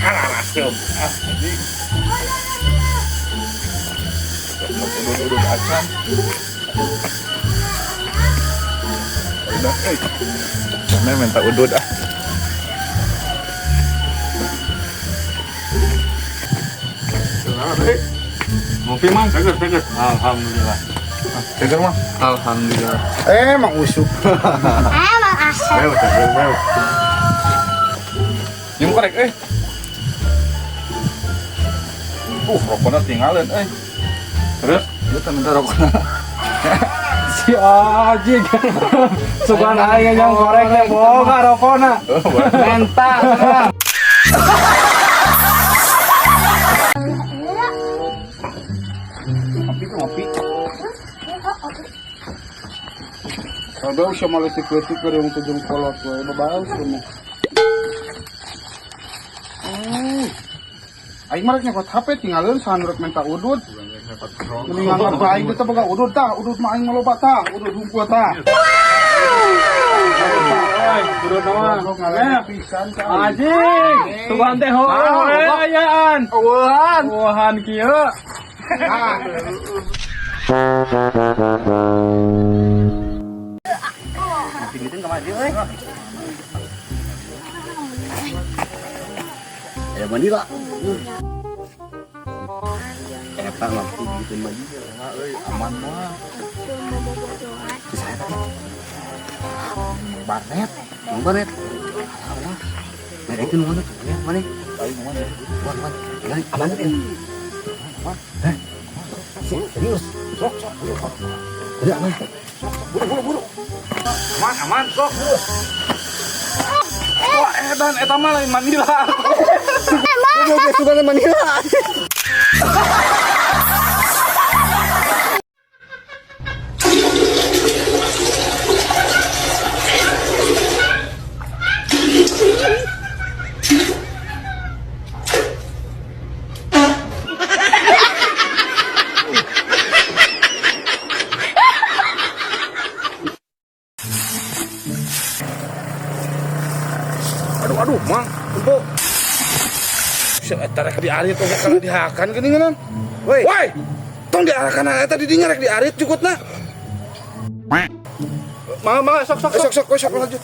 Rasem. Anjing. Udut acan. Udah, Mana minta udut ah. Ngopi mang, seger. Alhamdulillah. Seger mah. Alhamdulillah. Mang usuk. Mang asap. Seger. Nyum korek rokoknya tinggalin Terus? Itu minta rokoknya. Si Ajik. Sugan aya yang koreknya boga rokona. Menta. Ngopi. Kalau usah malah tikletik ke yang tujung kolot gue babau semua. Aing mah nyokot HP tinggalin sanurek minta udut. Mendingan apa aing teh boga udut tah, udut mah aing maloba tah, udut humpul tah. Udut naon? Pisan ka. Ajik. Sugan teh ayaan. Eueuhan kieu. Pinggirkan ke mandi euy. Ya mandi lah. Eta mah pinggirkan mandi euy, aman mah. Bisa eta. Barnet. Allah. Mereka nu mana? Ya, mana? Aing mana? Wan. Aman teh. Serius. Sok. Udah aman. Buru. Aman, sok. Wah, edan eta mah lain Manila. Oke, suka Manila. Aduh, Mang. Empuk. Eta rek diarit oge kana dihakan geuningan. Woi. Tong diarahkan eta di dinya rek diarit cukutna. Mama, sok lanjut.